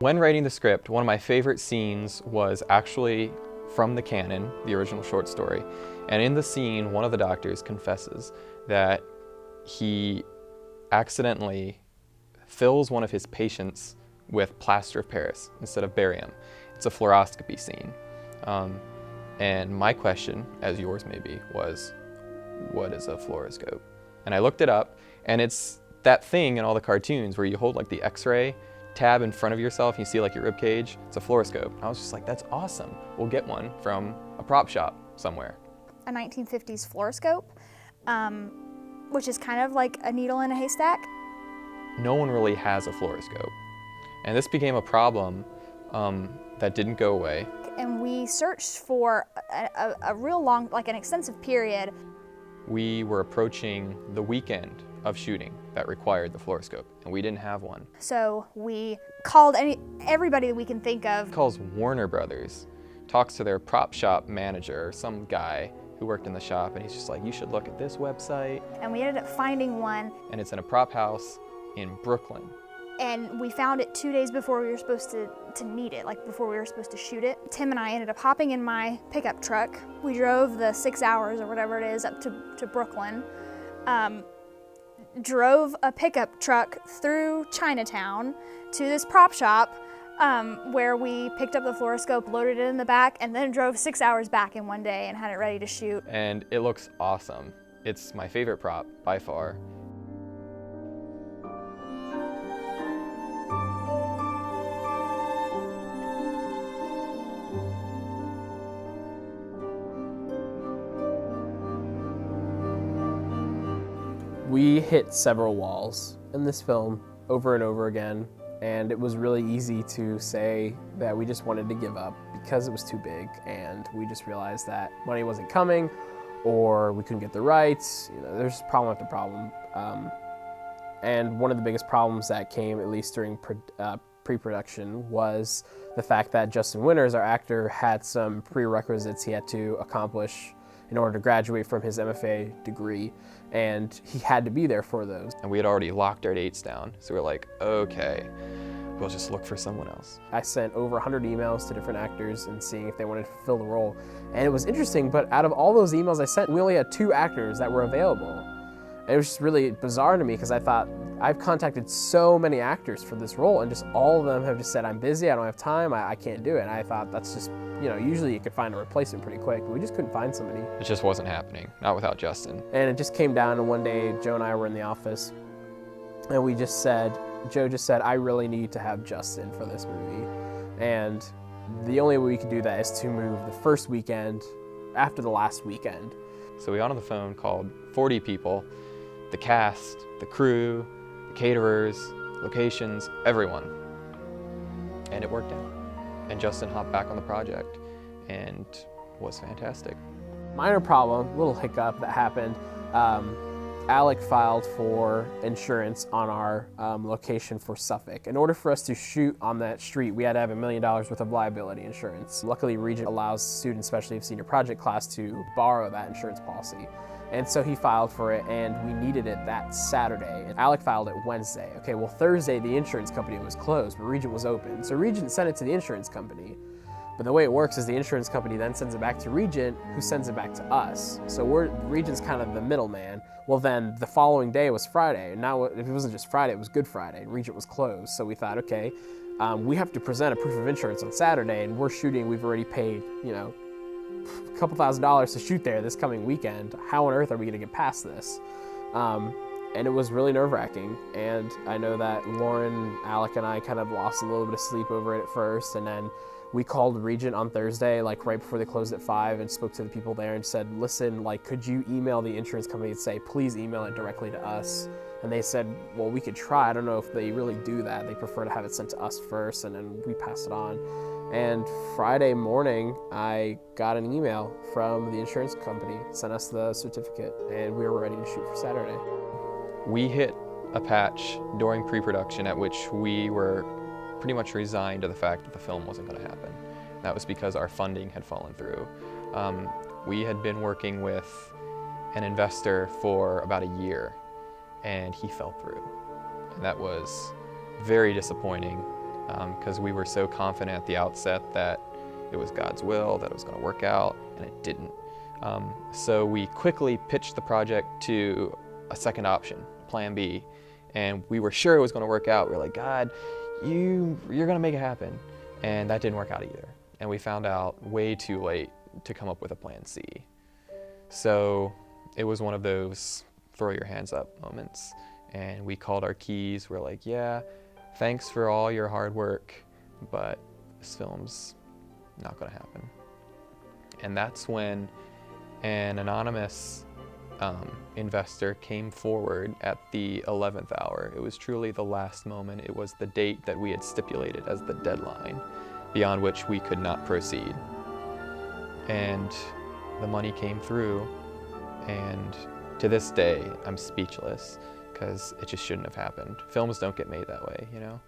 When writing the script, one of my favorite scenes was actually from the canon, the original short story. And in the scene, one of the doctors confesses that he accidentally fills one of his patients with plaster of Paris instead of barium. It's a fluoroscopy scene. And my question, as yours may be, was, what is a fluoroscope? And I looked it up, and it's that thing in all the cartoons where you hold like the X-ray tab in front of yourself and you see like your rib cage. It's a fluoroscope. I was just like, that's awesome. We'll get one from a prop shop somewhere. A 1950s fluoroscope, which is kind of like a needle in a haystack. No one really has a fluoroscope. And this became a problem that didn't go away. And we searched for a real long, like an extensive period. We were approaching the weekend of shooting that required the fluoroscope, and we didn't have one. So we called everybody that we can think of. Calls Warner Brothers, talks to their prop shop manager, some guy who worked in the shop, and he's just like, you should look at this website. And we ended up finding one. And it's in a prop house in Brooklyn. And we found it 2 days before we were supposed to need it, like before we were supposed to shoot it. Tim and I ended up hopping in my pickup truck. We drove the 6 hours or whatever it is up to Brooklyn. Drove a pickup truck through Chinatown to this prop shop where we picked up the fluoroscope, loaded it in the back, and then drove 6 hours back in one day and had it ready to shoot. And it looks awesome. It's my favorite prop by far. We hit several walls in this film over and over again, and it was really easy to say that we just wanted to give up because it was too big, and we just realized that money wasn't coming, or we couldn't get the rights. You know, there's problem after problem. And one of the biggest problems that came, at least during pre-production, was the fact that Justin Winters, our actor, had some prerequisites he had to accomplish in order to graduate from his MFA degree, and he had to be there for those. And we had already locked our dates down, so we were like, okay, we'll just look for someone else. I sent over 100 emails to different actors and seeing if they wanted to fill the role. And it was interesting, but out of all those emails I sent, we only had 2 actors that were available. And it was just really bizarre to me because I thought, I've contacted so many actors for this role, and just all of them have just said, I'm busy, I don't have time, I can't do it. And I thought, that's just, you know, usually you could find a replacement pretty quick, but we just couldn't find somebody. It just wasn't happening, not without Justin. And it just came down, and one day Joe and I were in the office, and we just said, Joe just said, I really need to have Justin for this movie. And the only way we could do that is to move the first weekend after the last weekend. So we got on the phone, called 40 people, the cast, the crew, the caterers, locations, everyone. And it worked out. And Justin hopped back on the project and was fantastic. Minor problem, little hiccup that happened. Alec filed for insurance on our location for Suffolk. In order for us to shoot on that street, we had to have $1 million worth of liability insurance. Luckily, Regent allows students, especially of senior project class, to borrow that insurance policy. And so he filed for it, and we needed it that Saturday. And Alec filed it Wednesday. Okay, well, Thursday, the insurance company was closed, but Regent was open. So Regent sent it to the insurance company. But the way it works is the insurance company then sends it back to Regent, who sends it back to us. So Regent's kind of the middleman. Well, then the following day was Friday. And now if it wasn't just Friday, it was Good Friday, and Regent was closed. So we thought, okay, we have to present a proof of insurance on Saturday, and we're shooting, we've already paid, you know, a couple $1,000s to shoot there this coming weekend. How on earth are we going to get past this? And it was really nerve-wracking. And I know that Lauren, Alec, and I kind of lost a little bit of sleep over it at first, and then we called Regent on Thursday, like right before they closed at 5, and spoke to the people there and said, listen, like, could you email the insurance company and say, please email it directly to us? And they said, well, we could try. I don't know if they really do that. They prefer to have it sent to us first, and then we pass it on. And Friday morning, I got an email from the insurance company, sent us the certificate, and we were ready to shoot for Saturday. We hit a patch during pre-production at which we were pretty much resigned to the fact that the film wasn't going to happen. That was because our funding had fallen through. We had been working with an investor for about a year, and he fell through. And that was very disappointing because we were so confident at the outset that it was God's will, that it was going to work out, and it didn't. So we quickly pitched the project to a second option, Plan B, and we were sure it was going to work out. We were like, God, you're going to make it happen. And that didn't work out either. And we found out way too late to come up with a Plan C. So it was one of those throw your hands up moments. And we called our keys. We're like, yeah, thanks for all your hard work, but this film's not going to happen. And that's when an anonymous investor came forward at the 11th hour. It was truly the last moment. It was the date that we had stipulated as the deadline, beyond which we could not proceed. And the money came through, and to this day, I'm speechless, because it just shouldn't have happened. Films don't get made that way, you know?